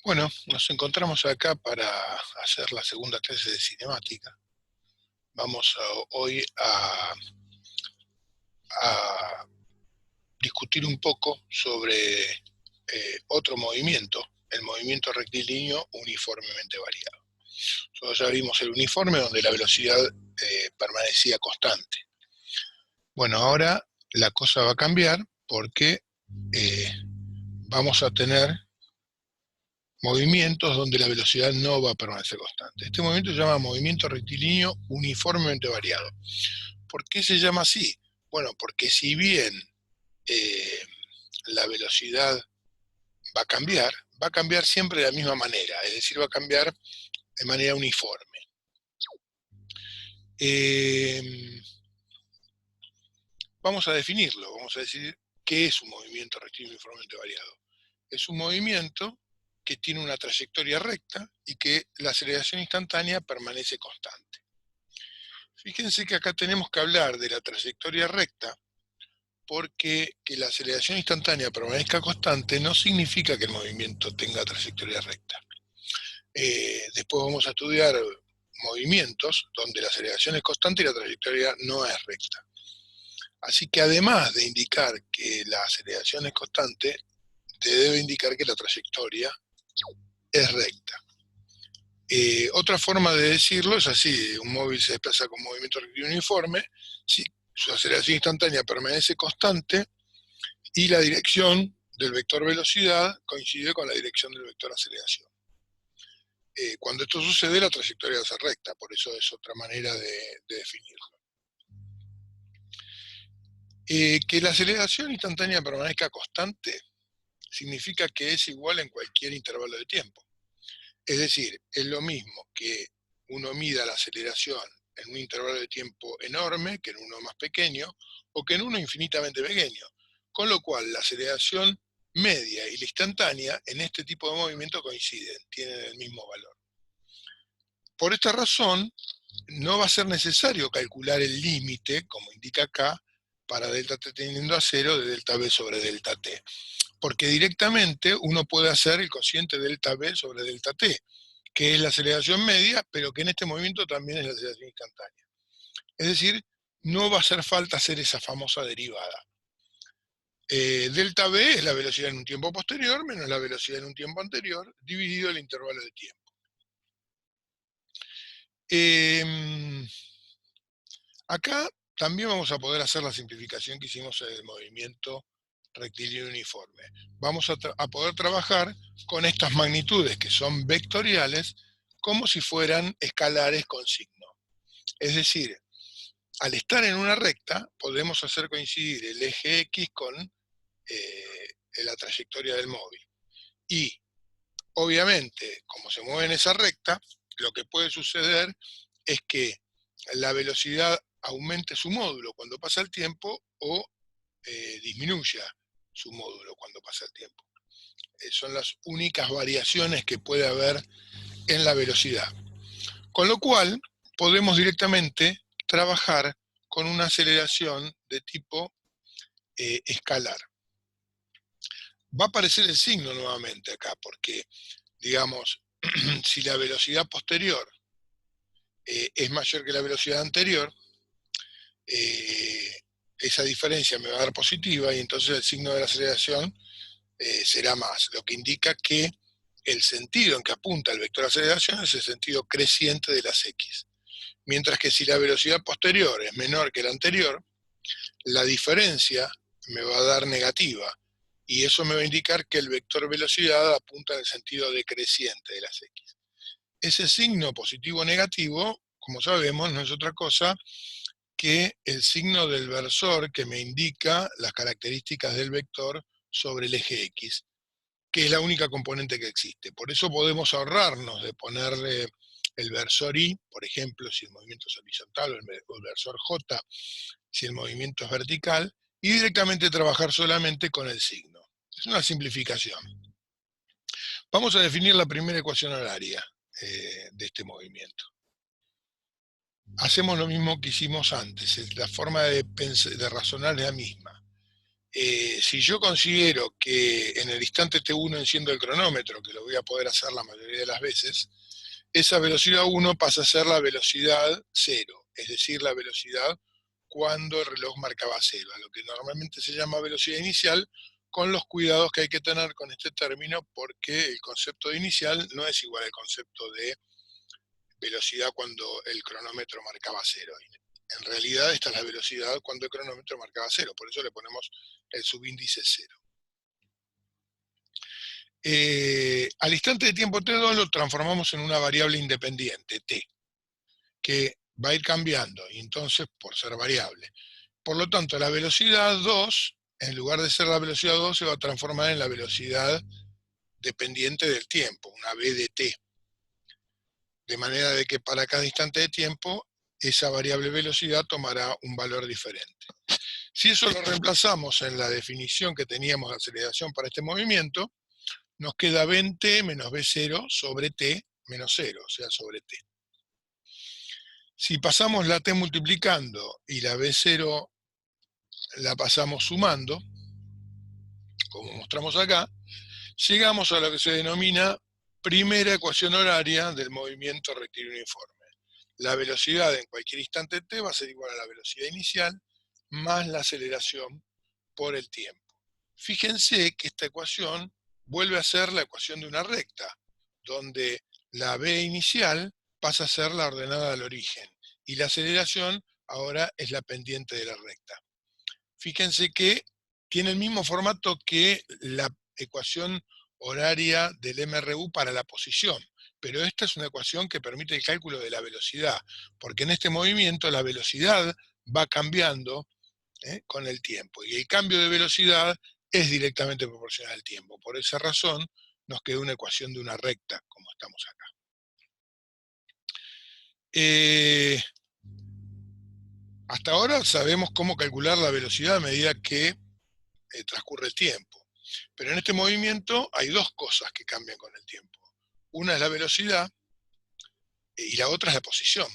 Bueno, nos encontramos acá para hacer la segunda clase de cinemática. Hoy a discutir un poco sobre otro movimiento, el movimiento rectilíneo uniformemente variado. Nosotros ya vimos el uniforme donde la velocidad permanecía constante. Bueno, ahora la cosa va a cambiar porque vamos a tener movimientos donde la velocidad no va a permanecer constante. Este movimiento se llama movimiento rectilíneo uniformemente variado. ¿Por qué se llama así? Bueno, porque si bien la velocidad va a cambiar siempre de la misma manera, es decir, va a cambiar de manera uniforme. Vamos a definirlo, vamos a decir qué es un movimiento rectilíneo uniformemente variado. Es un movimiento que tiene una trayectoria recta y que la aceleración instantánea permanece constante. Fíjense que acá tenemos que hablar de la trayectoria recta porque que la aceleración instantánea permanezca constante no significa que el movimiento tenga trayectoria recta. Después vamos a estudiar movimientos donde la aceleración es constante y la trayectoria no es recta. Así que además de indicar que la aceleración es constante, te debe indicar que la trayectoria es recta. Otra forma de decirlo es así: un móvil se desplaza con movimiento rectilíneo uniforme si su aceleración instantánea permanece constante y la dirección del vector velocidad coincide con la dirección del vector aceleración. Cuando esto sucede, la trayectoria va a ser recta, por eso es otra manera de definirlo. Que la aceleración instantánea permanezca constante significa que es igual en cualquier intervalo de tiempo. Es decir, es lo mismo que uno mida la aceleración en un intervalo de tiempo enorme que en uno más pequeño, o que en uno infinitamente pequeño. Con lo cual, la aceleración media y la instantánea en este tipo de movimiento coinciden, tienen el mismo valor. Por esta razón, no va a ser necesario calcular el límite, como indica acá, para delta t tendiendo a 0 de delta b sobre delta t. Porque directamente uno puede hacer el cociente delta b sobre delta t, que es la aceleración media, pero que en este movimiento también es la aceleración instantánea. Es decir, no va a hacer falta hacer esa famosa derivada. Delta b es la velocidad en un tiempo posterior menos la velocidad en un tiempo anterior, dividido el intervalo de tiempo. Acá también vamos a poder hacer la simplificación que hicimos en el movimiento rectilíneo uniforme. Vamos a poder trabajar con estas magnitudes que son vectoriales como si fueran escalares con signo. Es decir, al estar en una recta podemos hacer coincidir el eje X con la trayectoria del móvil. Y obviamente, como se mueve en esa recta, lo que puede suceder es que la velocidad aumente su módulo cuando pasa el tiempo o disminuya su módulo cuando pasa el tiempo. Son las únicas variaciones que puede haber en la velocidad. Con lo cual, podemos directamente trabajar con una aceleración de tipo escalar. Va a aparecer el signo nuevamente acá, porque, digamos, si la velocidad posterior es mayor que la velocidad anterior, esa diferencia me va a dar positiva y entonces el signo de la aceleración será más, lo que indica que el sentido en que apunta el vector de aceleración es el sentido creciente de las X. Mientras que si la velocidad posterior es menor que la anterior, la diferencia me va a dar negativa, y eso me va a indicar que el vector velocidad apunta en el sentido decreciente de las X. Ese signo positivo o negativo, como sabemos, no es otra cosa que el signo del versor que me indica las características del vector sobre el eje X, que es la única componente que existe. Por eso podemos ahorrarnos de ponerle el versor Y, por ejemplo, si el movimiento es horizontal, o el versor J, si el movimiento es vertical, y directamente trabajar solamente con el signo. Es una simplificación. Vamos a definir la primera ecuación horaria de este movimiento. Hacemos lo mismo que hicimos antes, la forma de razonar es la misma. Si yo considero que en el instante t1 enciendo el cronómetro, que lo voy a poder hacer la mayoría de las veces, esa velocidad 1 pasa a ser la velocidad 0, es decir, la velocidad cuando el reloj marcaba 0, a lo que normalmente se llama velocidad inicial, con los cuidados que hay que tener con este término, porque el concepto de inicial no es igual al concepto de velocidad cuando el cronómetro marcaba 0. En realidad esta es la velocidad cuando el cronómetro marcaba 0, por eso le ponemos el subíndice 0. Al instante de tiempo t2 lo transformamos en una variable independiente, t, que va a ir cambiando, y entonces por ser variable. Por lo tanto, la velocidad 2, en lugar de ser la velocidad 2, se va a transformar en la velocidad dependiente del tiempo, una v de t. De manera de que para cada instante de tiempo, esa variable velocidad tomará un valor diferente. Si eso lo reemplazamos en la definición que teníamos de aceleración para este movimiento, nos queda v menos v0 sobre t menos 0, o sea, sobre t. Si pasamos la t multiplicando y la v0 la pasamos sumando, como mostramos acá, llegamos a lo que se denomina primera ecuación horaria del movimiento rectilíneo uniforme. La velocidad en cualquier instante t va a ser igual a la velocidad inicial más la aceleración por el tiempo. Fíjense que esta ecuación vuelve a ser la ecuación de una recta, donde la v inicial pasa a ser la ordenada al origen, y la aceleración ahora es la pendiente de la recta. Fíjense que tiene el mismo formato que la ecuación horaria del MRU para la posición, pero esta es una ecuación que permite el cálculo de la velocidad, porque en este movimiento la velocidad va cambiando con el tiempo, y el cambio de velocidad es directamente proporcional al tiempo. Por esa razón nos queda una ecuación de una recta, como estamos acá. Hasta ahora sabemos cómo calcular la velocidad a medida que transcurre el tiempo. Pero en este movimiento hay dos cosas que cambian con el tiempo. Una es la velocidad y la otra es la posición.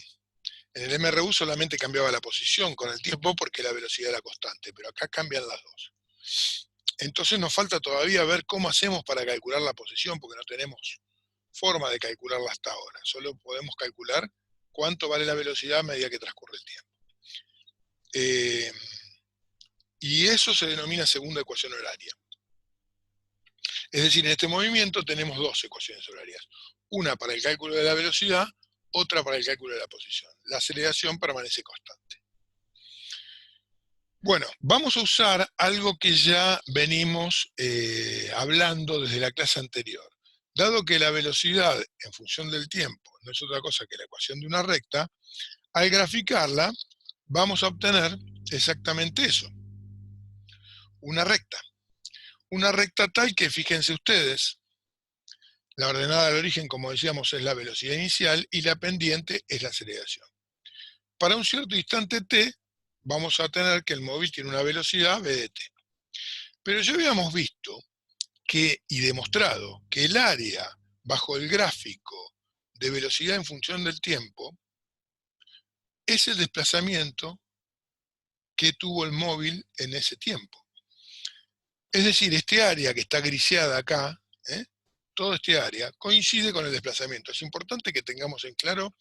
En el MRU solamente cambiaba la posición con el tiempo porque la velocidad era constante, pero acá cambian las dos. Entonces nos falta todavía ver cómo hacemos para calcular la posición, porque no tenemos forma de calcularla hasta ahora. Solo podemos calcular cuánto vale la velocidad a medida que transcurre el tiempo. Y eso se denomina segunda ecuación horaria. Es decir, en este movimiento tenemos dos ecuaciones horarias. Una para el cálculo de la velocidad, otra para el cálculo de la posición. La aceleración permanece constante. Bueno, vamos a usar algo que ya venimos hablando desde la clase anterior. Dado que la velocidad en función del tiempo no es otra cosa que la ecuación de una recta, al graficarla vamos a obtener exactamente eso. Una recta. Una recta tal que, fíjense ustedes, la ordenada al origen, como decíamos, es la velocidad inicial y la pendiente es la aceleración. Para un cierto instante t, vamos a tener que el móvil tiene una velocidad v de t. Pero ya habíamos visto y demostrado que el área bajo el gráfico de velocidad en función del tiempo es el desplazamiento que tuvo el móvil en ese tiempo. Es decir, este área que está griseada acá, todo este área, coincide con el desplazamiento. Es importante que tengamos en claro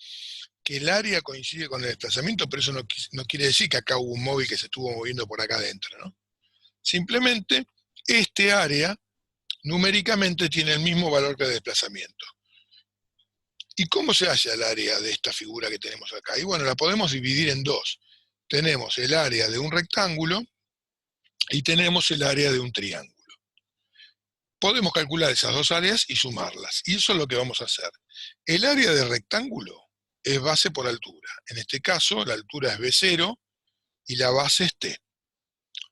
que el área coincide con el desplazamiento, pero eso no quiere decir que acá hubo un móvil que se estuvo moviendo por acá adentro, ¿no? Simplemente, este área numéricamente tiene el mismo valor que el desplazamiento. ¿Y cómo se hace el área de esta figura que tenemos acá? Y bueno, la podemos dividir en dos. Tenemos el área de un rectángulo y tenemos el área de un triángulo. Podemos calcular esas dos áreas y sumarlas. Y eso es lo que vamos a hacer. El área de rectángulo es base por altura. En este caso, la altura es V0 y la base es T.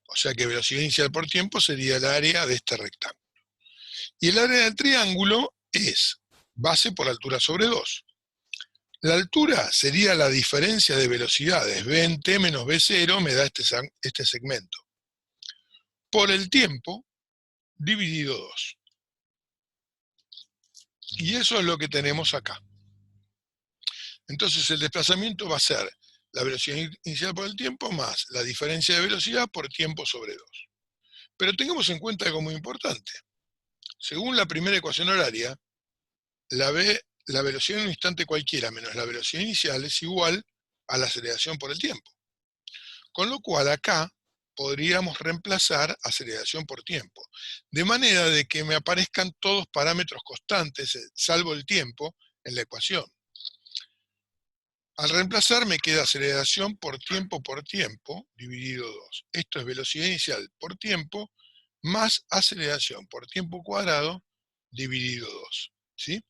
O sea que velocidad inicial por tiempo sería el área de este rectángulo. Y el área del triángulo es base por altura sobre 2. La altura sería la diferencia de velocidades. V en T menos V0 me da este segmento. Por el tiempo, dividido 2. Y eso es lo que tenemos acá. Entonces el desplazamiento va a ser la velocidad inicial por el tiempo más la diferencia de velocidad por tiempo sobre 2. Pero tengamos en cuenta algo muy importante. Según la primera ecuación horaria, la velocidad en un instante cualquiera menos la velocidad inicial es igual a la aceleración por el tiempo. Con lo cual acá podríamos reemplazar aceleración por tiempo, de manera de que me aparezcan todos parámetros constantes, salvo el tiempo, en la ecuación. Al reemplazar me queda aceleración por tiempo dividido 2. Esto es velocidad inicial por tiempo más aceleración por tiempo cuadrado dividido 2. ¿Sí?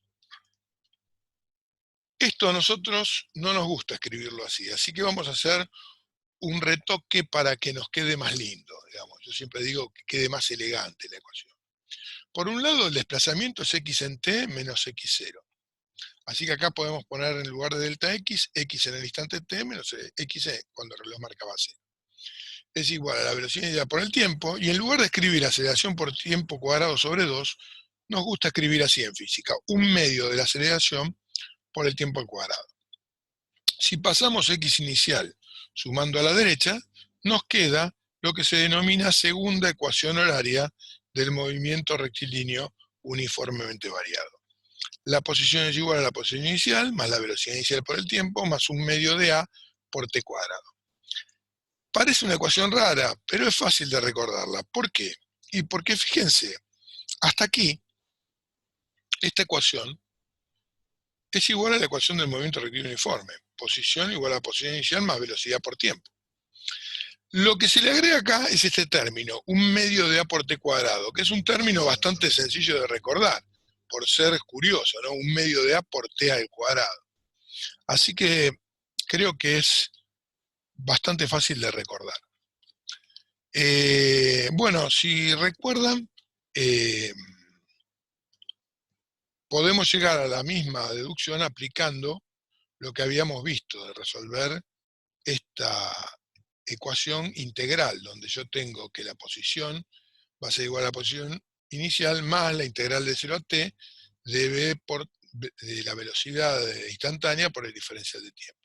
Esto a nosotros no nos gusta escribirlo así que vamos a hacer un retoque para que nos quede más lindo, digamos. Yo siempre digo que quede más elegante la ecuación. Por un lado, el desplazamiento es x en t menos x0. Así que acá podemos poner en lugar de delta x, x en el instante t menos xe, cuando el reloj marcaba 0. Es igual a la velocidad inicial por el tiempo, y en lugar de escribir aceleración por tiempo cuadrado sobre 2, nos gusta escribir así en física, un medio de la aceleración por el tiempo al cuadrado. Si pasamos x inicial sumando a la derecha, nos queda lo que se denomina segunda ecuación horaria del movimiento rectilíneo uniformemente variado. La posición es igual a la posición inicial, más la velocidad inicial por el tiempo, más un medio de a por t cuadrado. Parece una ecuación rara, pero es fácil de recordarla. ¿Por qué? Y porque, fíjense, hasta aquí, esta ecuación es igual a la ecuación del movimiento rectilíneo uniforme. Posición igual a la posición inicial más velocidad por tiempo. Lo que se le agrega acá es este término, un medio de a por t cuadrado, que es un término bastante sencillo de recordar, por ser curioso, ¿no? Un medio de a por t al cuadrado. Así que creo que es bastante fácil de recordar. Bueno, si recuerdan, podemos llegar a la misma deducción aplicando lo que habíamos visto de resolver esta ecuación integral, donde yo tengo que la posición va a ser igual a la posición inicial más la integral de 0 a t de b de la velocidad instantánea por el diferencial de tiempo.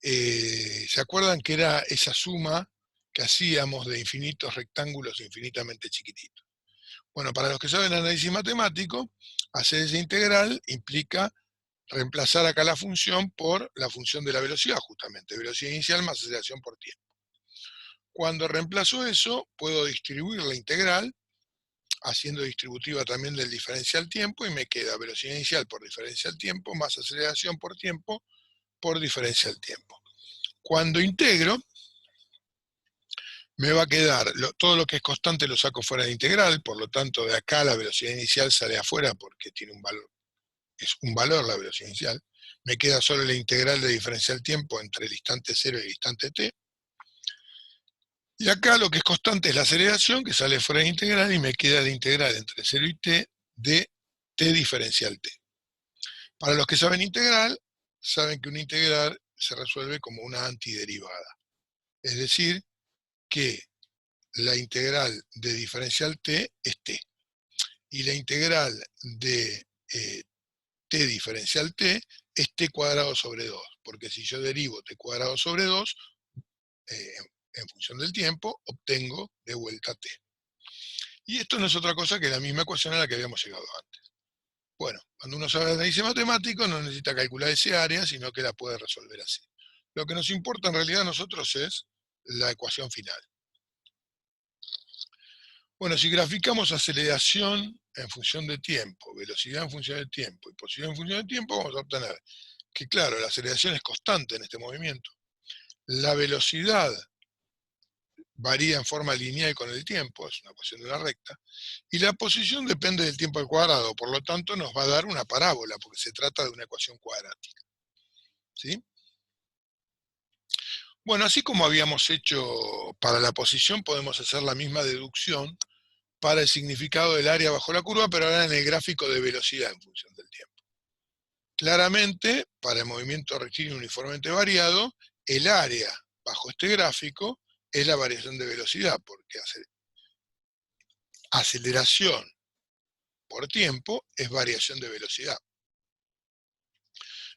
¿Se acuerdan que era esa suma que hacíamos de infinitos rectángulos infinitamente chiquititos? Bueno, para los que saben análisis matemático, hacer esa integral implica reemplazar acá la función por la función de la velocidad, justamente, velocidad inicial más aceleración por tiempo. Cuando reemplazo eso, puedo distribuir la integral, haciendo distributiva también del diferencial tiempo, y me queda velocidad inicial por diferencial tiempo más aceleración por diferencial tiempo. Cuando integro, me va a quedar, todo lo que es constante lo saco fuera de integral, por lo tanto de acá la velocidad inicial sale afuera porque tiene un valor, es un valor la velocidad inicial. Me queda solo la integral de diferencial tiempo entre el instante 0 y el instante t. Y acá lo que es constante es la aceleración, que sale fuera de integral, y me queda la integral entre 0 y t de t diferencial t. Para los que saben integral, saben que una integral se resuelve como una antiderivada. Es decir, que la integral de diferencial t es t. Y la integral de t diferencial t es t cuadrado sobre 2. Porque si yo derivo t cuadrado sobre 2, en función del tiempo, obtengo de vuelta t. Y esto no es otra cosa que la misma ecuación a la que habíamos llegado antes. Bueno, cuando uno sabe análisis matemático, no necesita calcular ese área, sino que la puede resolver así. Lo que nos importa en realidad a nosotros es la ecuación final. Bueno, si graficamos aceleración en función de tiempo, velocidad en función de tiempo y posición en función de tiempo, vamos a obtener que, claro, la aceleración es constante en este movimiento. La velocidad varía en forma lineal con el tiempo, es una ecuación de una recta, y la posición depende del tiempo al cuadrado, por lo tanto nos va a dar una parábola, porque se trata de una ecuación cuadrática. ¿Sí? Bueno, así como habíamos hecho para la posición, podemos hacer la misma deducción para el significado del área bajo la curva, pero ahora en el gráfico de velocidad en función del tiempo. Claramente, para el movimiento rectilíneo uniformemente variado, el área bajo este gráfico es la variación de velocidad, porque aceleración por tiempo es variación de velocidad.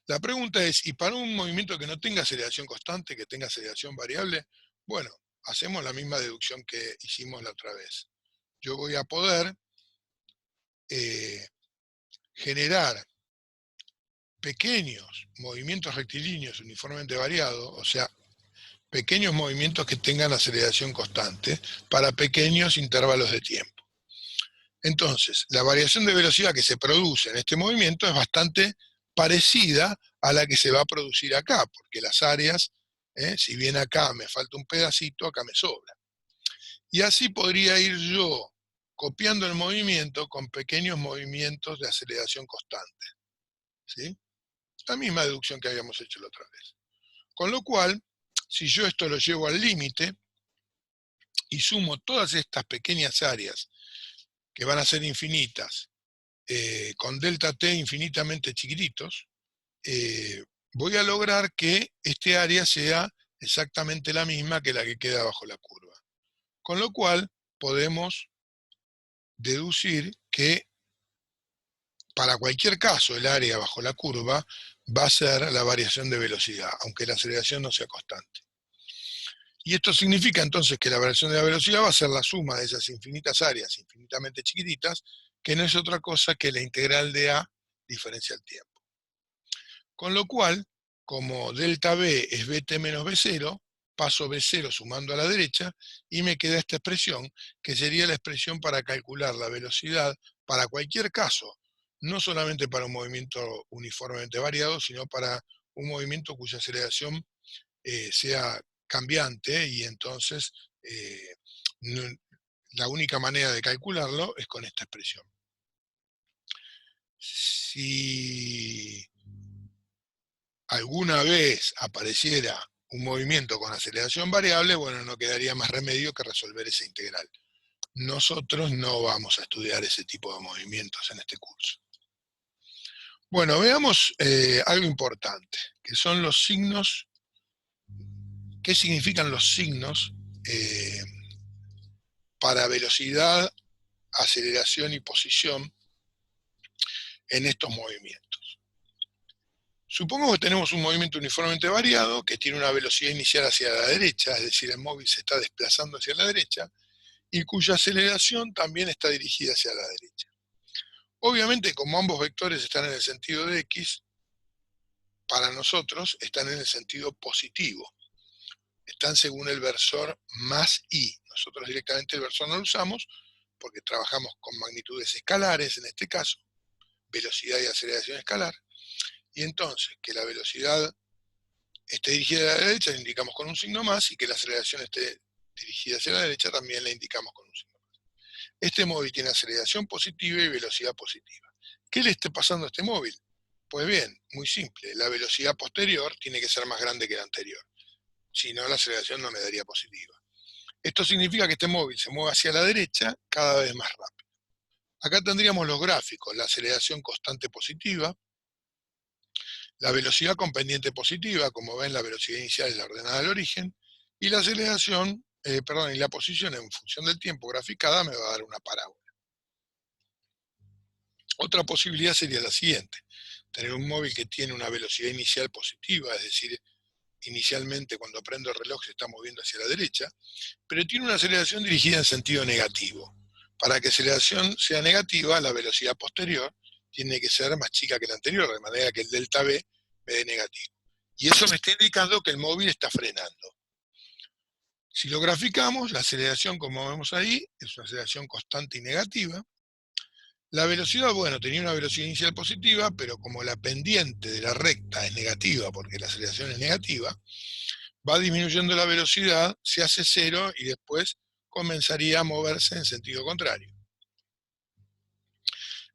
La pregunta es, ¿y para un movimiento que no tenga aceleración constante, que tenga aceleración variable? Bueno, hacemos la misma deducción que hicimos la otra vez. Yo voy a poder generar pequeños movimientos rectilíneos uniformemente variados, o sea, pequeños movimientos que tengan aceleración constante para pequeños intervalos de tiempo. Entonces, la variación de velocidad que se produce en este movimiento es bastante parecida a la que se va a producir acá, porque las áreas, si bien acá me falta un pedacito, acá me sobra. Y así podría ir yo copiando el movimiento con pequeños movimientos de aceleración constante, ¿sí? La misma deducción que habíamos hecho la otra vez. Con lo cual, si yo esto lo llevo al límite y sumo todas estas pequeñas áreas que van a ser infinitas, con delta t infinitamente chiquititos, voy a lograr que este área sea exactamente la misma que la que queda bajo la curva. Con lo cual, podemos deducir que para cualquier caso el área bajo la curva va a ser la variación de velocidad, aunque la aceleración no sea constante. Y esto significa entonces que la variación de la velocidad va a ser la suma de esas infinitas áreas infinitamente chiquititas, que no es otra cosa que la integral de A diferencia el tiempo. Con lo cual, como delta B es Bt menos B0, paso B0 sumando a la derecha y me queda esta expresión, que sería la expresión para calcular la velocidad para cualquier caso, no solamente para un movimiento uniformemente variado, sino para un movimiento cuya aceleración sea cambiante, y entonces la única manera de calcularlo es con esta expresión. Si alguna vez apareciera un movimiento con aceleración variable, bueno, no quedaría más remedio que resolver esa integral. Nosotros no vamos a estudiar ese tipo de movimientos en este curso. Bueno, veamos algo importante, que son los signos. ¿Qué significan los signos para velocidad, aceleración y posición en estos movimientos? Supongamos que tenemos un movimiento uniformemente variado que tiene una velocidad inicial hacia la derecha, es decir, el móvil se está desplazando hacia la derecha, y cuya aceleración también está dirigida hacia la derecha. Obviamente, como ambos vectores están en el sentido de x, para nosotros están en el sentido positivo. Están según el versor más i. Nosotros directamente el versor no lo usamos porque trabajamos con magnitudes escalares, en este caso, velocidad y aceleración escalar, y entonces que la velocidad esté dirigida a la derecha la indicamos con un signo más, y que la aceleración esté dirigida hacia la derecha también la indicamos con un signo más. Este móvil tiene aceleración positiva y velocidad positiva. ¿Qué le esté pasando a este móvil? Pues bien, muy simple, la velocidad posterior tiene que ser más grande que la anterior. Si no, la aceleración no me daría positiva. Esto significa que este móvil se mueve hacia la derecha cada vez más rápido. Acá tendríamos los gráficos, la aceleración constante positiva, la velocidad con pendiente positiva, como ven la velocidad inicial es la ordenada al origen, y la aceleración, y la posición en función del tiempo graficada me va a dar una parábola. Otra posibilidad sería la siguiente: tener un móvil que tiene una velocidad inicial positiva, es decir, inicialmente cuando prendo el reloj se está moviendo hacia la derecha, pero tiene una aceleración dirigida en sentido negativo. Para que la aceleración sea negativa, la velocidad posterior tiene que ser más chica que la anterior, de manera que el delta B me dé negativo. Y eso me está indicando que el móvil está frenando. Si lo graficamos, la aceleración, como vemos ahí, es una aceleración constante y negativa. La velocidad, bueno, tenía una velocidad inicial positiva, pero como la pendiente de la recta es negativa, porque la aceleración es negativa, va disminuyendo la velocidad, se hace cero y después comenzaría a moverse en sentido contrario.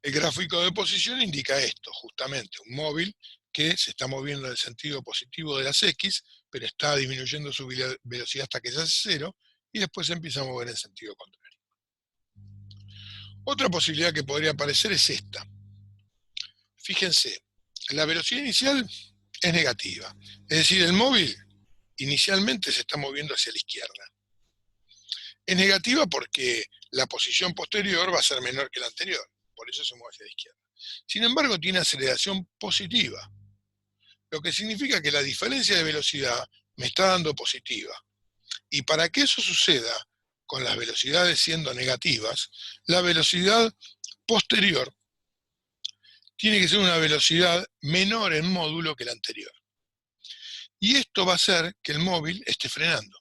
El gráfico de posición indica esto, justamente, un móvil que se está moviendo en el sentido positivo de las X, pero está disminuyendo su velocidad hasta que se hace cero, y después se empieza a mover en sentido contrario. Otra posibilidad que podría aparecer es esta. Fíjense, la velocidad inicial es negativa, es decir, el móvil inicialmente se está moviendo hacia la izquierda. Es negativa porque la posición posterior va a ser menor que la anterior, por eso se mueve hacia la izquierda. Sin embargo, tiene aceleración positiva, lo que significa que la diferencia de velocidad me está dando positiva. Y para que eso suceda, con las velocidades siendo negativas, la velocidad posterior tiene que ser una velocidad menor en módulo que la anterior. Y esto va a hacer que el móvil esté frenando.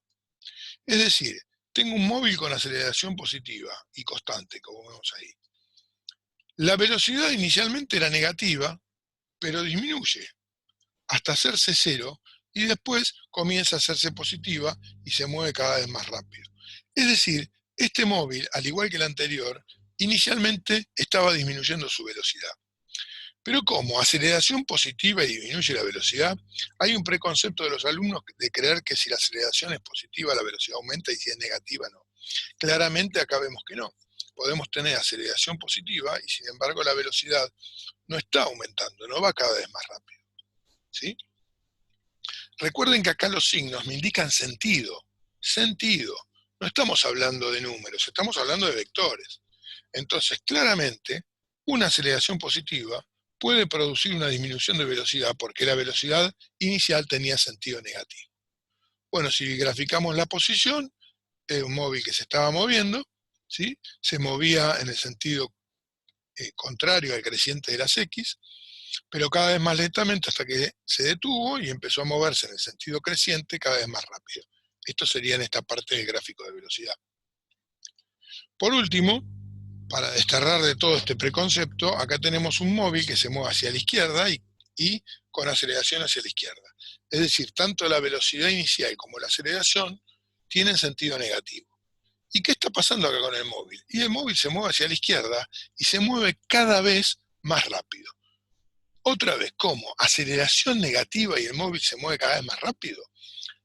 Es decir, tengo un móvil con aceleración positiva y constante, como vemos ahí. La velocidad inicialmente era negativa, pero disminuye hasta hacerse cero y después comienza a hacerse positiva y se mueve cada vez más rápido. Es decir, este móvil, al igual que el anterior, inicialmente estaba disminuyendo su velocidad. Pero como aceleración positiva y disminuye la velocidad, hay un preconcepto de los alumnos de creer que si la aceleración es positiva, la velocidad aumenta y si es negativa, no. Claramente acá vemos que no. Podemos tener aceleración positiva y sin embargo la velocidad no está aumentando, no va cada vez más rápido. ¿Sí? Recuerden que acá los signos me indican sentido. Sentido. No estamos hablando de números, estamos hablando de vectores. Entonces, claramente, una aceleración positiva puede producir una disminución de velocidad porque la velocidad inicial tenía sentido negativo. Bueno, si graficamos la posición, es un móvil que se estaba moviendo, ¿sí? Se movía en el sentido contrario al creciente de las X, pero cada vez más lentamente hasta que se detuvo y empezó a moverse en el sentido creciente cada vez más rápido. Esto sería en esta parte del gráfico de velocidad. Por último, para desterrar de todo este preconcepto, acá tenemos un móvil que se mueve hacia la izquierda y con aceleración hacia la izquierda. Es decir, tanto la velocidad inicial como la aceleración tienen sentido negativo. ¿Y qué está pasando acá con el móvil? Y el móvil se mueve hacia la izquierda y se mueve cada vez más rápido. Otra vez, ¿cómo? ¿Aceleración negativa y el móvil se mueve cada vez más rápido?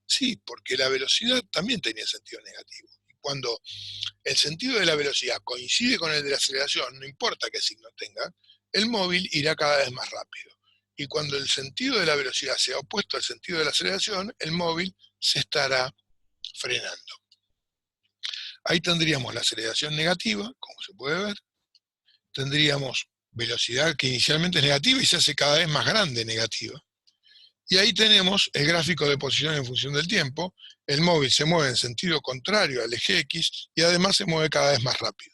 Sí, porque la velocidad también tenía sentido negativo. Y cuando el sentido de la velocidad coincide con el de la aceleración, no importa qué signo tenga, el móvil irá cada vez más rápido. Y cuando el sentido de la velocidad sea opuesto al sentido de la aceleración, el móvil se estará frenando. Ahí tendríamos la aceleración negativa, como se puede ver. Tendríamos velocidad que inicialmente es negativa y se hace cada vez más grande negativa. Y ahí tenemos el gráfico de posición en función del tiempo. El móvil se mueve en sentido contrario al eje X y además se mueve cada vez más rápido.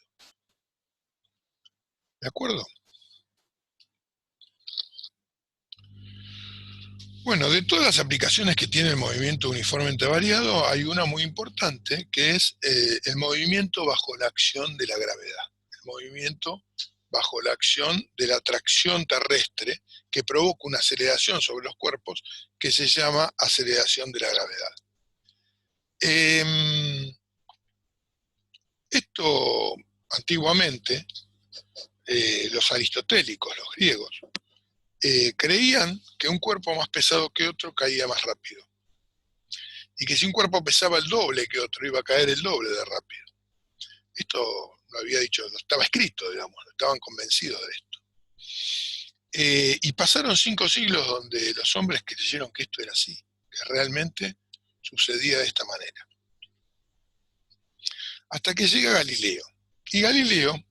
¿De acuerdo? Bueno, de todas las aplicaciones que tiene el movimiento uniformemente variado, hay una muy importante que es el movimiento bajo la acción de la gravedad. El movimiento bajo la acción de la atracción terrestre que provoca una aceleración sobre los cuerpos que se llama aceleración de la gravedad. Esto antiguamente, los aristotélicos, los griegos, creían que un cuerpo más pesado que otro caía más rápido. Y que si un cuerpo pesaba el doble que otro, iba a caer el doble de rápido. Esto lo había dicho, no estaba escrito, digamos, no estaban convencidos de esto. Y pasaron 5 siglos donde los hombres creyeron que esto era así, que realmente sucedía de esta manera. Hasta que llega Galileo. Y Galileo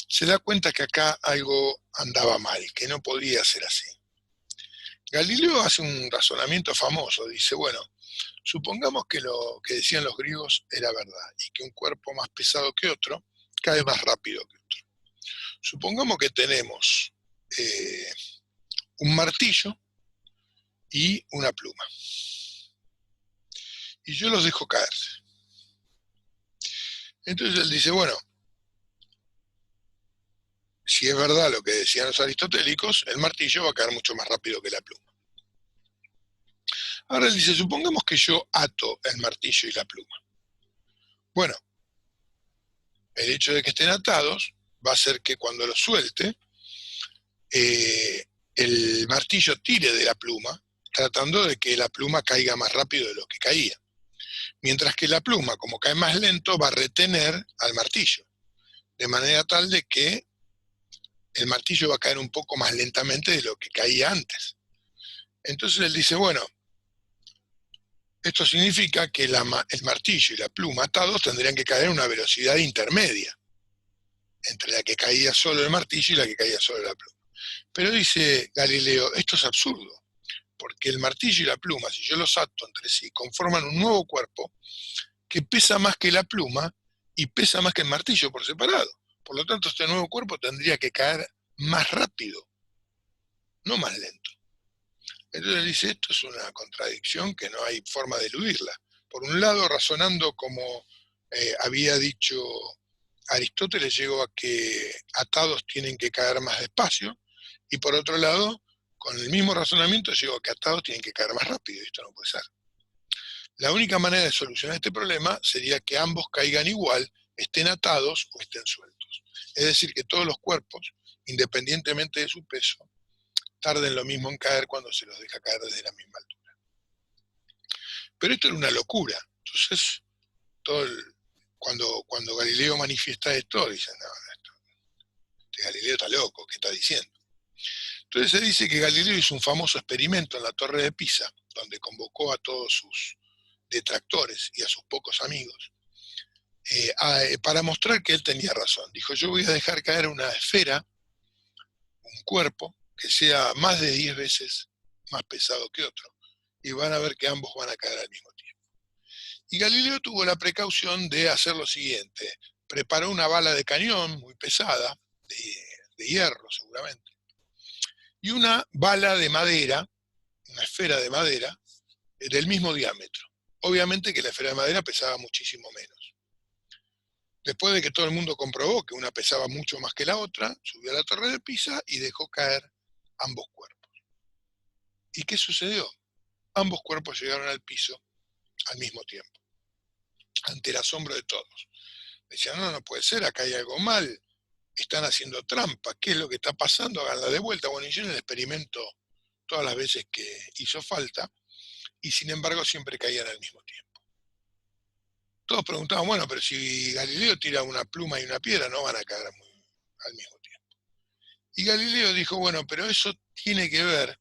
se da cuenta que acá algo andaba mal, que no podía ser así. Galileo hace un razonamiento famoso, dice, bueno, supongamos que lo que decían los griegos era verdad, y que un cuerpo más pesado que otro cae más rápido que otro. Supongamos que tenemos un martillo y una pluma. Y yo los dejo caerse. Entonces él dice, bueno, si es verdad lo que decían los aristotélicos, el martillo va a caer mucho más rápido que la pluma. Ahora él dice, supongamos que yo ato el martillo y la pluma. Bueno, el hecho de que estén atados va a hacer que cuando los suelte, el martillo tire de la pluma, tratando de que la pluma caiga más rápido de lo que caía. Mientras que la pluma, como cae más lento, va a retener al martillo, de manera tal de que el martillo va a caer un poco más lentamente de lo que caía antes. Entonces él dice, bueno, esto significa que el martillo y la pluma atados tendrían que caer a una velocidad intermedia, entre la que caía solo el martillo y la que caía solo la pluma. Pero dice Galileo, esto es absurdo, porque el martillo y la pluma, si yo los ato entre sí, conforman un nuevo cuerpo que pesa más que la pluma y pesa más que el martillo por separado. Por lo tanto, este nuevo cuerpo tendría que caer más rápido, no más lento. Entonces dice, esto es una contradicción que no hay forma de eludirla. Por un lado, razonando como había dicho Aristóteles, llegó a que atados tienen que caer más despacio, y por otro lado, con el mismo razonamiento, llegó a que atados tienen que caer más rápido, y esto no puede ser. La única manera de solucionar este problema sería que ambos caigan igual, estén atados o estén sueltos. Es decir, que todos los cuerpos, independientemente de su peso, tarden lo mismo en caer cuando se los deja caer desde la misma altura. Pero esto era una locura. Entonces, cuando Galileo manifiesta esto, dicen, no, este Galileo está loco, ¿qué está diciendo? Entonces se dice que Galileo hizo un famoso experimento en la Torre de Pisa, donde convocó a todos sus detractores y a sus pocos amigos, para mostrar que él tenía razón. Dijo, yo voy a dejar caer una esfera, un cuerpo, que sea más de 10 veces más pesado que otro, y van a ver que ambos van a caer al mismo tiempo. Y Galileo tuvo la precaución de hacer lo siguiente, preparó una bala de cañón muy pesada, de hierro seguramente, y una bala de madera, una esfera de madera, del mismo diámetro. Obviamente que la esfera de madera pesaba muchísimo menos. Después de que todo el mundo comprobó que una pesaba mucho más que la otra, subió a la Torre de Pisa y dejó caer ambos cuerpos. ¿Y qué sucedió? Ambos cuerpos llegaron al piso al mismo tiempo, ante el asombro de todos. Decían, no, no puede ser, acá hay algo mal, están haciendo trampa, ¿qué es lo que está pasando? Háganla de vuelta. Bueno, hicieron el experimento todas las veces que hizo falta, y sin embargo siempre caían al mismo tiempo. Todos preguntaban, bueno, pero si Galileo tira una pluma y una piedra, no van a caer al mismo tiempo. Y Galileo dijo, bueno, pero eso tiene que ver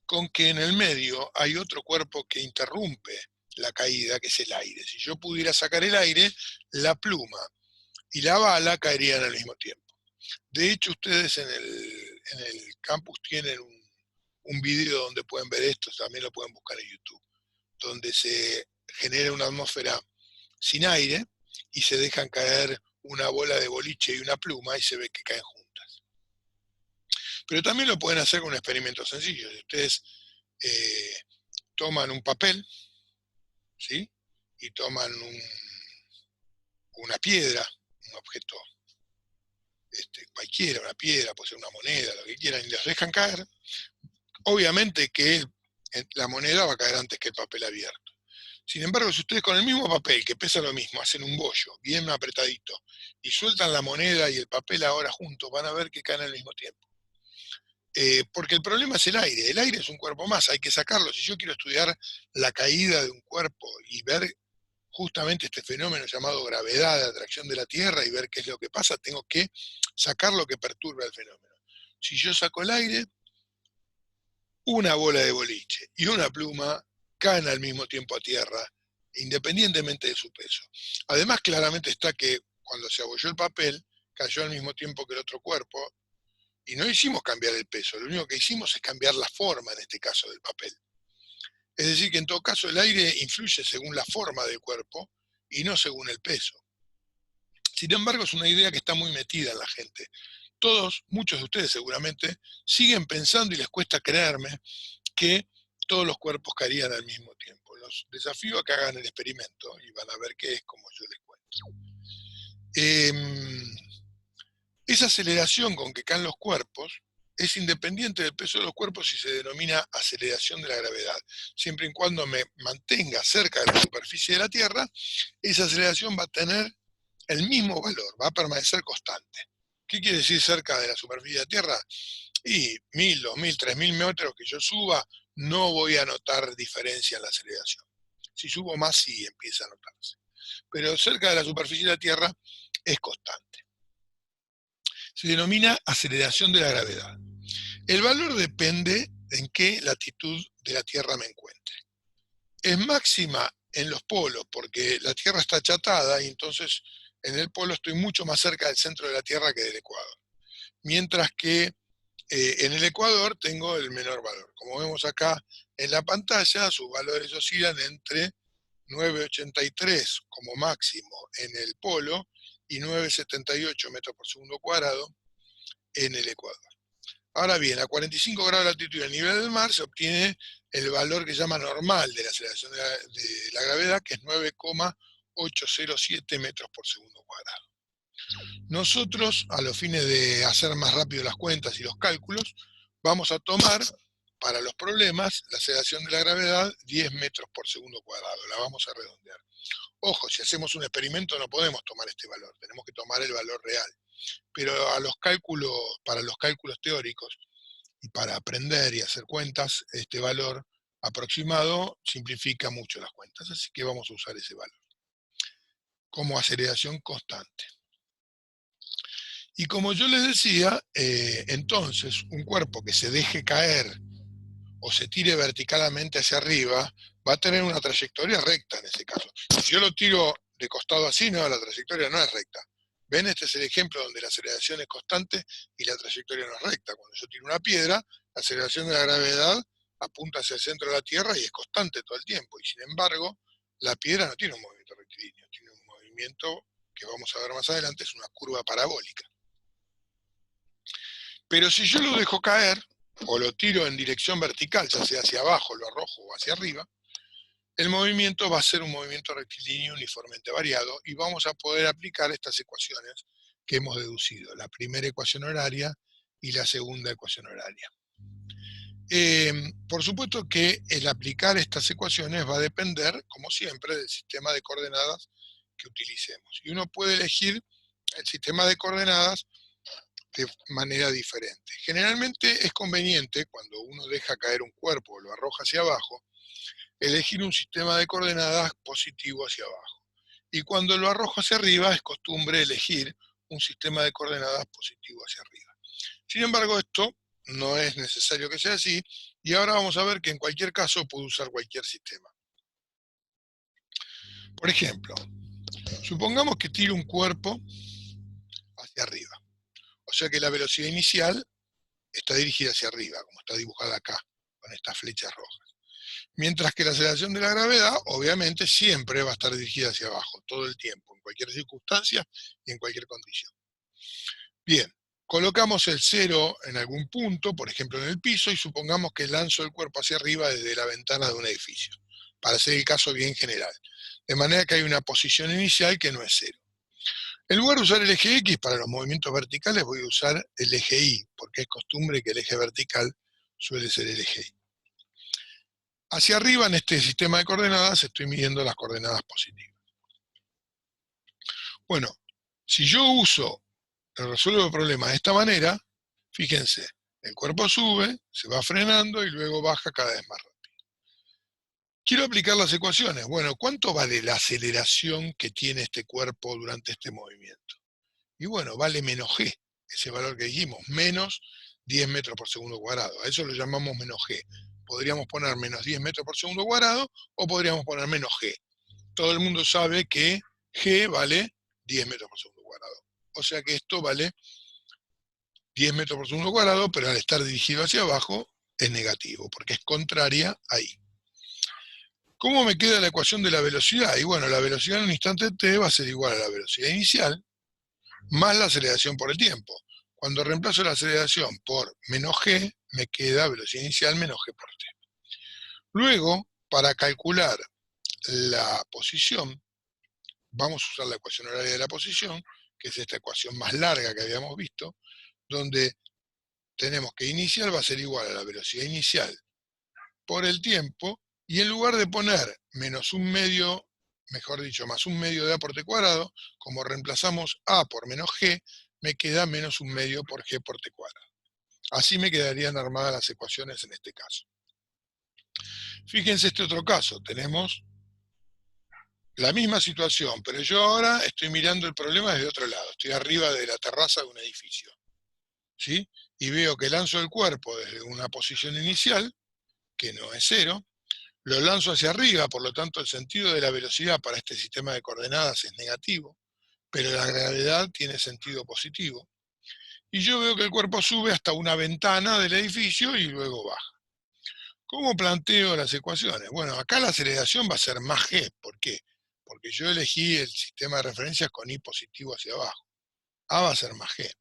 con que en el medio hay otro cuerpo que interrumpe la caída, que es el aire. Si yo pudiera sacar el aire, la pluma y la bala caerían al mismo tiempo. De hecho, ustedes en el campus tienen un video donde pueden ver esto, también lo pueden buscar en YouTube, donde se genera una atmósfera sin aire y se dejan caer una bola de boliche y una pluma y se ve que caen juntas. Pero también lo pueden hacer con un experimento sencillo. Si ustedes toman un papel, ¿sí? Y toman una piedra, un objeto cualquiera, una piedra, puede ser una moneda, lo que quieran, y los dejan caer, obviamente que la moneda va a caer antes que el papel abierto. Sin embargo, si ustedes con el mismo papel, que pesa lo mismo, hacen un bollo bien apretadito y sueltan la moneda y el papel ahora juntos, van a ver que caen al mismo tiempo. Porque el problema es el aire es un cuerpo más, hay que sacarlo. Si yo quiero estudiar la caída de un cuerpo y ver justamente este fenómeno llamado gravedad de atracción de la Tierra y ver qué es lo que pasa, tengo que sacar lo que perturba el fenómeno. Si yo saco el aire, una bola de boliche y una pluma caen al mismo tiempo a tierra, independientemente de su peso. Además, claramente está que cuando se abolló el papel, cayó al mismo tiempo que el otro cuerpo, y no hicimos cambiar el peso, lo único que hicimos es cambiar la forma, en este caso, del papel. Es decir, que en todo caso el aire influye según la forma del cuerpo y no según el peso. Sin embargo, es una idea que está muy metida en la gente. Muchos de ustedes seguramente, siguen pensando y les cuesta creerme que todos los cuerpos caerían al mismo tiempo. Los desafío a que hagan el experimento y van a ver qué es como yo les cuento. Esa aceleración con que caen los cuerpos es independiente del peso de los cuerpos y se denomina aceleración de la gravedad. Siempre y cuando me mantenga cerca de la superficie de la Tierra, esa aceleración va a tener el mismo valor, va a permanecer constante. ¿Qué quiere decir cerca de la superficie de la Tierra? Y 1000, 2000, 3000 metros que yo suba, no voy a notar diferencia en la aceleración. Si subo más, sí empieza a notarse. Pero cerca de la superficie de la Tierra es constante. Se denomina aceleración de la gravedad. El valor depende en qué latitud de la Tierra me encuentre. Es máxima en los polos, porque la Tierra está achatada y entonces en el polo estoy mucho más cerca del centro de la Tierra que del ecuador. Mientras que en el ecuador tengo el menor valor. Como vemos acá en la pantalla, sus valores oscilan entre 9,83 como máximo en el polo y 9,78 metros por segundo cuadrado en el ecuador. Ahora bien, a 45 grados de latitud y a nivel del mar se obtiene el valor que se llama normal de la aceleración de la gravedad, que es 9,807 metros por segundo cuadrado. Nosotros, a los fines de hacer más rápido las cuentas y los cálculos, vamos a tomar, para los problemas, la aceleración de la gravedad 10 metros por segundo cuadrado. La vamos a redondear. Ojo, si hacemos un experimento no podemos tomar este valor, tenemos que tomar el valor real. Pero para los cálculos teóricos y para aprender y hacer cuentas, este valor aproximado simplifica mucho las cuentas, así que vamos a usar ese valor como aceleración constante. Y como yo les decía, entonces un cuerpo que se deje caer o se tire verticalmente hacia arriba va a tener una trayectoria recta en ese caso. Si yo lo tiro de costado así, no, la trayectoria no es recta. ¿Ven? Este es el ejemplo donde la aceleración es constante y la trayectoria no es recta. Cuando yo tiro una piedra, la aceleración de la gravedad apunta hacia el centro de la Tierra y es constante todo el tiempo. Y sin embargo, la piedra no tiene un movimiento rectilíneo, tiene un movimiento que vamos a ver más adelante, es una curva parabólica. Pero si yo lo dejo caer, o lo tiro en dirección vertical, ya sea hacia abajo, lo arrojo o hacia arriba, el movimiento va a ser un movimiento rectilíneo uniformemente variado y vamos a poder aplicar estas ecuaciones que hemos deducido, la primera ecuación horaria y la segunda ecuación horaria. Por supuesto que el aplicar estas ecuaciones va a depender, como siempre, del sistema de coordenadas que utilicemos. Y uno puede elegir el sistema de coordenadas de manera diferente. Generalmente es conveniente, cuando uno deja caer un cuerpo o lo arroja hacia abajo, elegir un sistema de coordenadas positivo hacia abajo. Y cuando lo arrojo hacia arriba, es costumbre elegir un sistema de coordenadas positivo hacia arriba. Sin embargo, esto no es necesario que sea así, y ahora vamos a ver que en cualquier caso puedo usar cualquier sistema. Por ejemplo, supongamos que tiro un cuerpo hacia arriba. O sea que la velocidad inicial está dirigida hacia arriba, como está dibujada acá, con estas flechas rojas. Mientras que la aceleración de la gravedad, obviamente, siempre va a estar dirigida hacia abajo, todo el tiempo, en cualquier circunstancia y en cualquier condición. Bien, colocamos el cero en algún punto, por ejemplo en el piso, y supongamos que lanzo el cuerpo hacia arriba desde la ventana de un edificio, para hacer el caso bien general. De manera que hay una posición inicial que no es cero. En lugar de usar el eje X para los movimientos verticales, voy a usar el eje Y, porque es costumbre que el eje vertical suele ser el eje Y. Hacia arriba, en este sistema de coordenadas, estoy midiendo las coordenadas positivas. Bueno, si yo resuelvo el problema de esta manera, fíjense, el cuerpo sube, se va frenando y luego baja cada vez más rápido. Quiero aplicar las ecuaciones. Bueno, ¿cuánto vale la aceleración que tiene este cuerpo durante este movimiento? Y bueno, vale menos g, ese valor que dijimos, menos 10 metros por segundo cuadrado. A eso lo llamamos menos g. Podríamos poner menos 10 metros por segundo cuadrado o podríamos poner menos g. Todo el mundo sabe que g vale 10 metros por segundo cuadrado. O sea que esto vale 10 metros por segundo cuadrado, pero al estar dirigido hacia abajo es negativo, porque es contraria a I. ¿Cómo me queda la ecuación de la velocidad? Y bueno, la velocidad en un instante t va a ser igual a la velocidad inicial más la aceleración por el tiempo. Cuando reemplazo la aceleración por menos g, me queda velocidad inicial menos g por t. Luego, para calcular la posición, vamos a usar la ecuación horaria de la posición, que es esta ecuación más larga que habíamos visto, donde tenemos que inicial va a ser igual a la velocidad inicial por el tiempo, y en lugar de poner menos un medio, mejor dicho, más un medio de a por t cuadrado, como reemplazamos a por menos g, me queda menos un medio por g por t cuadrado. Así me quedarían armadas las ecuaciones en este caso. Fíjense este otro caso, tenemos la misma situación, pero yo ahora estoy mirando el problema desde otro lado, estoy arriba de la terraza de un edificio, ¿sí? Y veo que lanzo el cuerpo desde una posición inicial, que no es cero, lo lanzo hacia arriba, por lo tanto el sentido de la velocidad para este sistema de coordenadas es negativo, pero la gravedad tiene sentido positivo. y yo veo que el cuerpo sube hasta una ventana del edificio y luego baja. ¿Cómo planteo las ecuaciones? Bueno, acá la aceleración va a ser más g. ¿Por qué? Porque yo elegí el sistema de referencias con i positivo hacia abajo. A va a ser más g.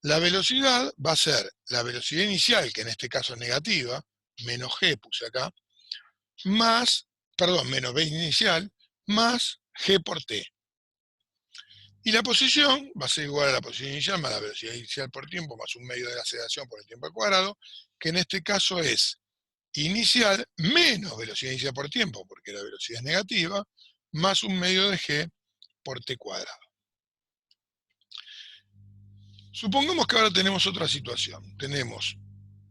La velocidad va a ser la velocidad inicial, que en este caso es negativa, menos g puse acá, menos v inicial, más g por t. Y la posición va a ser igual a la posición inicial más la velocidad inicial por tiempo, más un medio de la aceleración por el tiempo al cuadrado, que en este caso es inicial menos velocidad inicial por tiempo, porque la velocidad es negativa, más un medio de g por t cuadrado. Supongamos que ahora tenemos otra situación. Tenemos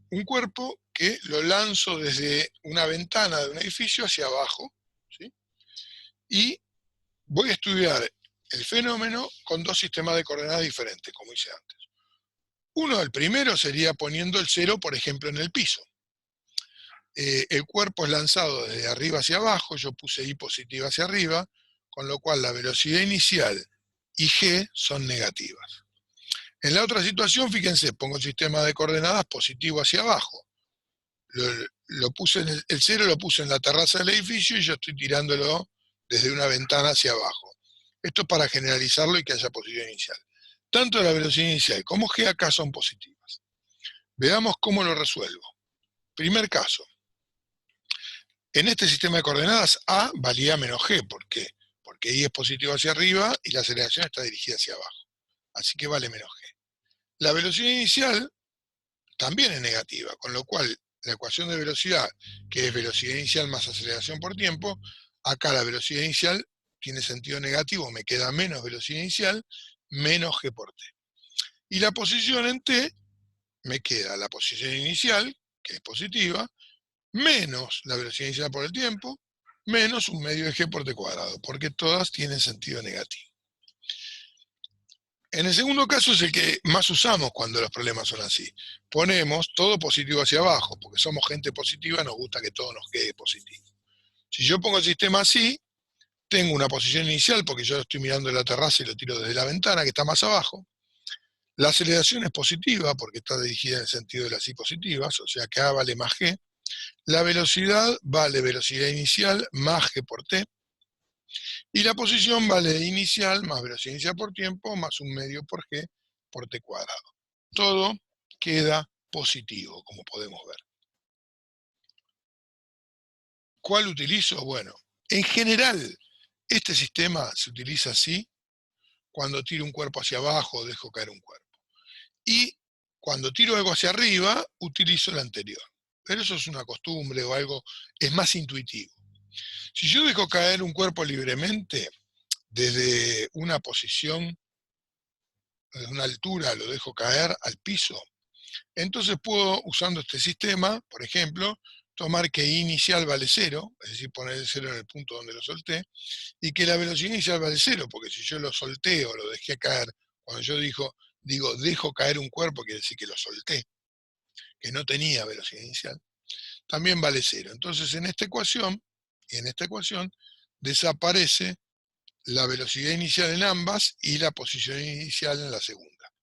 un cuerpo que lo lanzo desde una ventana de un edificio hacia abajo, ¿sí? Y voy a estudiar el fenómeno con dos sistemas de coordenadas diferentes, como hice antes. El primero sería poniendo el cero, por ejemplo, en el piso. El cuerpo es lanzado desde arriba hacia abajo, yo puse i positiva hacia arriba, con lo cual la velocidad inicial y g son negativas. En la otra situación, fíjense, pongo el sistema de coordenadas positivo hacia abajo. El cero lo puse en la terraza del edificio y yo estoy tirándolo desde una ventana hacia abajo. Esto es para generalizarlo y que haya posición inicial. Tanto la velocidad inicial como g acá son positivas. Veamos cómo lo resuelvo. Primer caso. En este sistema de coordenadas A valía menos g. ¿Por qué? Porque i es positivo hacia arriba y la aceleración está dirigida hacia abajo. Así que vale menos g. La velocidad inicial también es negativa, con lo cual la ecuación de velocidad, que es velocidad inicial más aceleración por tiempo, acá la velocidad inicial tiene sentido negativo, me queda menos velocidad inicial, menos g por t. Y la posición en t, me queda la posición inicial, que es positiva, menos la velocidad inicial por el tiempo, menos un medio de g por t cuadrado, porque todas tienen sentido negativo. En el segundo caso es el que más usamos cuando los problemas son así. Ponemos todo positivo hacia abajo, porque somos gente positiva, nos gusta que todo nos quede positivo. Si yo pongo el sistema así, tengo una posición inicial, porque yo estoy mirando la terraza y lo tiro desde la ventana, que está más abajo. La aceleración es positiva, porque está dirigida en el sentido de las i positivas, o sea que A vale más g. La velocidad vale velocidad inicial más g por t. Y la posición vale inicial más velocidad inicial por tiempo más un medio por g por t cuadrado. Todo queda positivo, como podemos ver. ¿Cuál utilizo? Bueno, en general, este sistema se utiliza así cuando tiro un cuerpo hacia abajo o dejo caer un cuerpo. Y cuando tiro algo hacia arriba, utilizo el anterior. Pero eso es una costumbre o algo, es más intuitivo. Si yo dejo caer un cuerpo libremente, desde una posición, desde una altura, lo dejo caer al piso, entonces puedo, usando este sistema, por ejemplo, tomar que I inicial vale 0, es decir, poner el 0 en el punto donde lo solté, y que la velocidad inicial vale 0, porque si yo lo solté o lo dejé caer, cuando yo digo dejo caer un cuerpo, quiere decir que lo solté, que no tenía velocidad inicial, también vale 0. Entonces en esta ecuación, desaparece la velocidad inicial en ambas y la posición inicial en la segunda.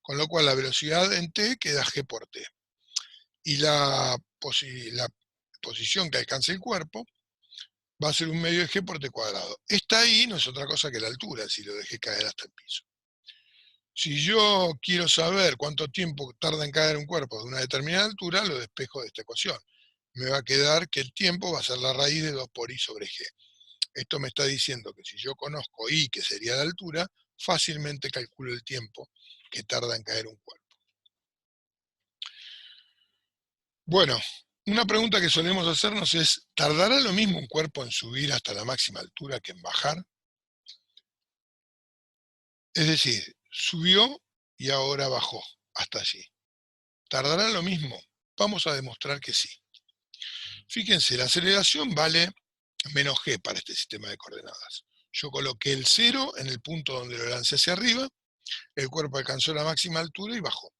Con lo cual la velocidad en t queda g por t. Y la posición que alcance el cuerpo va a ser un medio de g por t cuadrado. Esta I no es otra cosa que la altura, si lo dejé caer hasta el piso. Si yo quiero saber cuánto tiempo tarda en caer un cuerpo de una determinada altura, lo despejo de esta ecuación. Me va a quedar que el tiempo va a ser la raíz de 2 por i sobre g. Esto me está diciendo que si yo conozco i, que sería la altura, fácilmente calculo el tiempo que tarda en caer un cuerpo. Bueno, una pregunta que solemos hacernos es, ¿tardará lo mismo un cuerpo en subir hasta la máxima altura que en bajar? Es decir, subió y ahora bajó hasta allí. ¿Tardará lo mismo? Vamos a demostrar que sí. Fíjense, la aceleración vale menos g para este sistema de coordenadas. Yo coloqué el 0 en el punto donde lo lancé hacia arriba, el cuerpo alcanzó la máxima altura y bajó.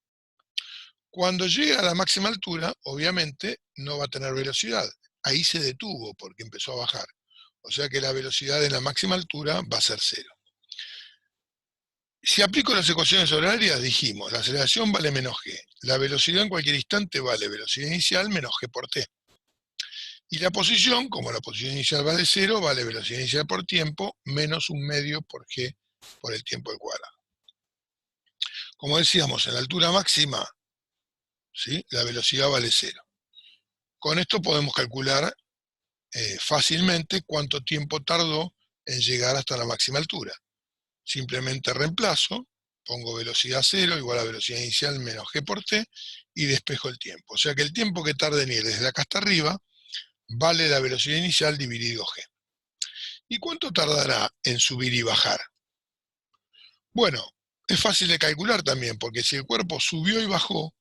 Cuando llega a la máxima altura, obviamente no va a tener velocidad. Ahí se detuvo porque empezó a bajar. O sea que la velocidad en la máxima altura va a ser 0. Si aplico las ecuaciones horarias, dijimos, la aceleración vale menos g. La velocidad en cualquier instante vale velocidad inicial menos g por t. Y la posición, como la posición inicial vale 0, vale velocidad inicial por tiempo menos 1/2 por g por el tiempo al cuadrado. Como decíamos, en la altura máxima, ¿sí?, la velocidad vale 0. Con esto podemos calcular fácilmente cuánto tiempo tardó en llegar hasta la máxima altura. Simplemente reemplazo, pongo velocidad 0 igual a velocidad inicial menos g por t y despejo el tiempo. O sea que el tiempo que tarda en ir desde acá hasta arriba vale la velocidad inicial dividido g. ¿Y cuánto tardará en subir y bajar? Bueno, es fácil de calcular también, porque si el cuerpo subió y bajó,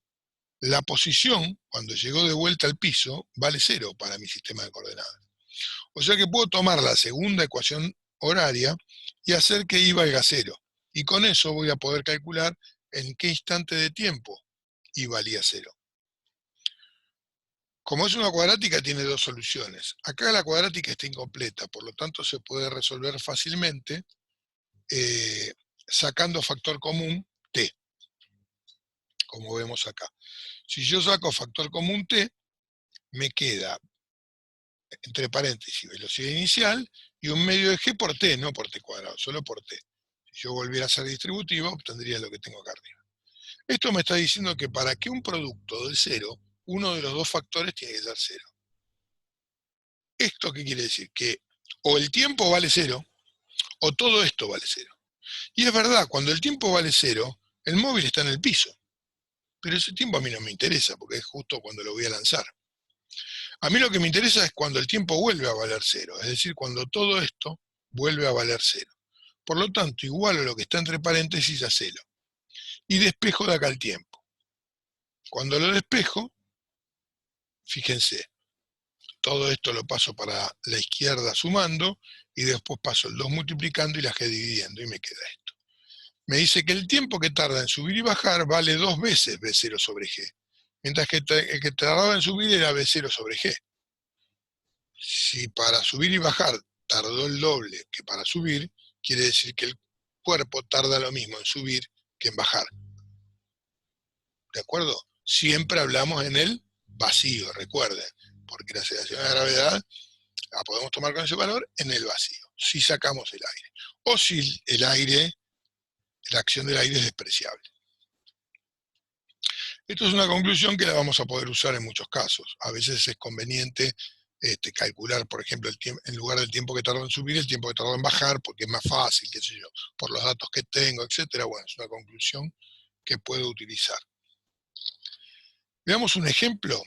la posición, cuando llegó de vuelta al piso, vale 0 para mi sistema de coordenadas. O sea que puedo tomar la segunda ecuación horaria y hacer que y valga 0. Y con eso voy a poder calcular en qué instante de tiempo y valía 0. Como es una cuadrática, tiene dos soluciones. Acá la cuadrática está incompleta, por lo tanto se puede resolver fácilmente sacando factor común t, como vemos acá. Si yo saco factor común t, me queda, entre paréntesis, velocidad inicial y 1/2 de g por t, no por t cuadrado, solo por t. Si yo volviera a ser distributivo, obtendría lo que tengo acá arriba. Esto me está diciendo que para que un producto de 0, uno de los dos factores tiene que ser 0. ¿Esto qué quiere decir? Que o el tiempo vale 0, o todo esto vale 0. Y es verdad, cuando el tiempo vale 0, el móvil está en el piso. Pero ese tiempo a mí no me interesa, porque es justo cuando lo voy a lanzar. A mí lo que me interesa es cuando el tiempo vuelve a valer 0, es decir, cuando todo esto vuelve a valer 0. Por lo tanto, igualo lo que está entre paréntesis a 0. Y despejo de acá el tiempo. Cuando lo despejo, fíjense, todo esto lo paso para la izquierda sumando, y después paso el 2 multiplicando y la g dividiendo, y me queda esto. Me dice que el tiempo que tarda en subir y bajar vale 2 veces B0 sobre G, mientras que el que tardaba en subir era B0 sobre G. Si para subir y bajar tardó el doble que para subir, quiere decir que el cuerpo tarda lo mismo en subir que en bajar. ¿De acuerdo? Siempre hablamos en el vacío, recuerden, porque la aceleración de la gravedad la podemos tomar con ese valor en el vacío, si sacamos el aire. O si el aire, la acción del aire es despreciable. Esto es una conclusión que la vamos a poder usar en muchos casos. A veces es conveniente calcular, por ejemplo, en lugar del tiempo que tardó en subir, el tiempo que tardó en bajar, porque es más fácil, qué sé yo, por los datos que tengo, etcétera. Bueno, es una conclusión que puedo utilizar. Veamos un ejemplo.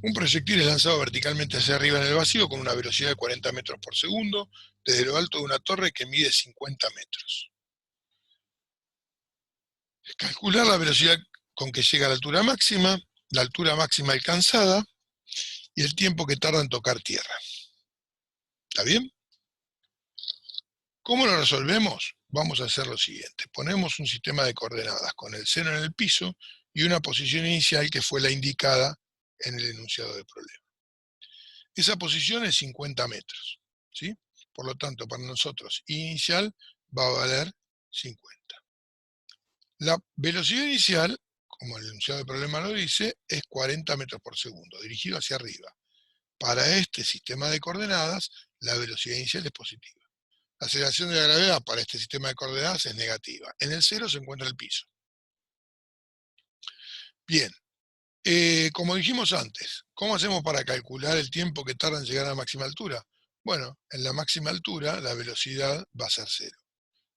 Un proyectil es lanzado verticalmente hacia arriba en el vacío con una velocidad de 40 metros por segundo desde lo alto de una torre que mide 50 metros. Calcular la velocidad con que llega a la altura máxima alcanzada y el tiempo que tarda en tocar tierra. ¿Está bien? ¿Cómo lo resolvemos? Vamos a hacer lo siguiente. Ponemos un sistema de coordenadas con el 0 en el piso y una posición inicial que fue la indicada en el enunciado del problema. Esa posición es 50 metros, ¿sí? Por lo tanto, para nosotros, inicial va a valer 50. La velocidad inicial, como el enunciado del problema lo dice, es 40 metros por segundo, dirigido hacia arriba. Para este sistema de coordenadas, la velocidad inicial es positiva. La aceleración de la gravedad para este sistema de coordenadas es negativa. En el 0 se encuentra el piso. Bien, como dijimos antes, ¿cómo hacemos para calcular el tiempo que tarda en llegar a la máxima altura? Bueno, en la máxima altura la velocidad va a ser 0.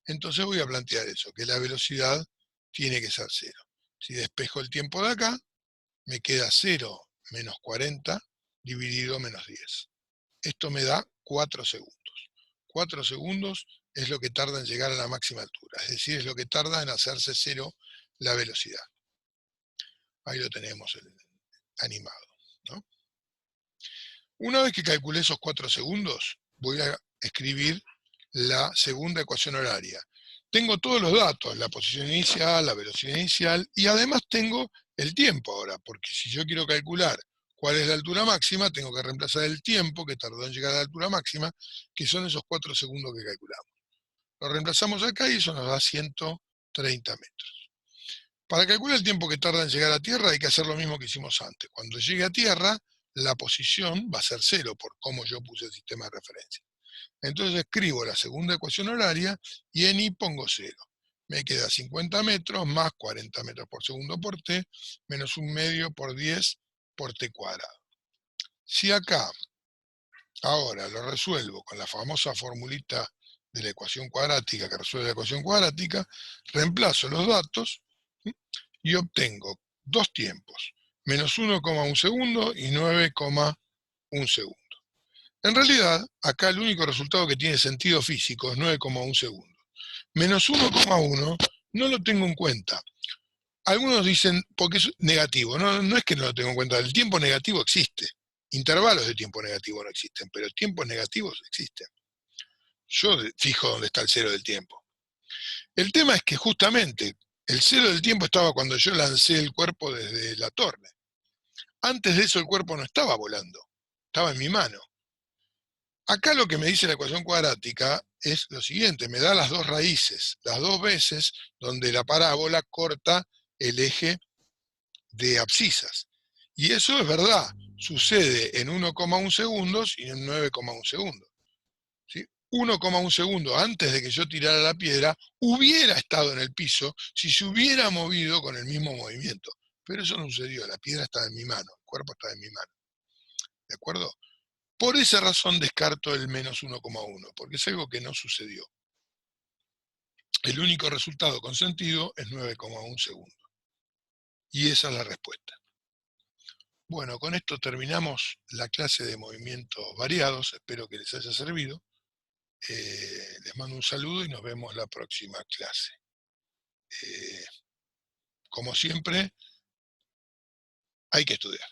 Entonces voy a plantear eso, que la velocidad tiene que ser 0. Si despejo el tiempo de acá, me queda 0 menos 40 dividido menos 10. Esto me da 4 segundos. 4 segundos es lo que tarda en llegar a la máxima altura, es decir, es lo que tarda en hacerse 0 la velocidad. Ahí lo tenemos animado, ¿no? Una vez que calculé esos 4 segundos, voy a escribir la segunda ecuación horaria. Tengo todos los datos, la posición inicial, la velocidad inicial, y además tengo el tiempo ahora, porque si yo quiero calcular cuál es la altura máxima, tengo que reemplazar el tiempo que tardó en llegar a la altura máxima, que son esos 4 segundos que calculamos. Lo reemplazamos acá y eso nos da 100 30 metros. Para calcular el tiempo que tarda en llegar a tierra hay que hacer lo mismo que hicimos antes. Cuando llegue a tierra, la posición va a ser 0 por cómo yo puse el sistema de referencia. Entonces escribo la segunda ecuación horaria y en I pongo 0. Me queda 50 metros más 40 metros por segundo por T, menos 1/2 por 10 por T cuadrado. Si acá ahora lo resuelvo con la famosa formulita de la ecuación cuadrática que resuelve la ecuación cuadrática, reemplazo los datos y obtengo dos tiempos, menos 1,1 segundo y 9,1 segundo. En realidad, acá el único resultado que tiene sentido físico es 9,1 segundos. Menos 1,1 no lo tengo en cuenta. Algunos dicen, porque es negativo. No es que no lo tengo en cuenta, el tiempo negativo existe. Intervalos de tiempo negativo no existen, pero tiempos negativos existen. Yo fijo dónde está el cero del tiempo. El tema es que justamente el cero del tiempo estaba cuando yo lancé el cuerpo desde la torre. Antes de eso el cuerpo no estaba volando, estaba en mi mano. Acá lo que me dice la ecuación cuadrática es lo siguiente, me da las dos raíces, las dos veces donde la parábola corta el eje de abscisas. Y eso es verdad, sucede en 1,1 segundos y en 9,1 segundos. ¿Sí? 1,1 segundo antes de que yo tirara la piedra, hubiera estado en el piso si se hubiera movido con el mismo movimiento. Pero eso no sucedió, la piedra está en mi mano, el cuerpo está en mi mano. ¿De acuerdo? Por esa razón descarto el menos 1,1, porque es algo que no sucedió. El único resultado con sentido es 9,1 segundos. Y esa es la respuesta. Bueno, con esto terminamos la clase de movimientos variados. Espero que les haya servido. Les mando un saludo y nos vemos la próxima clase. Como siempre, hay que estudiar.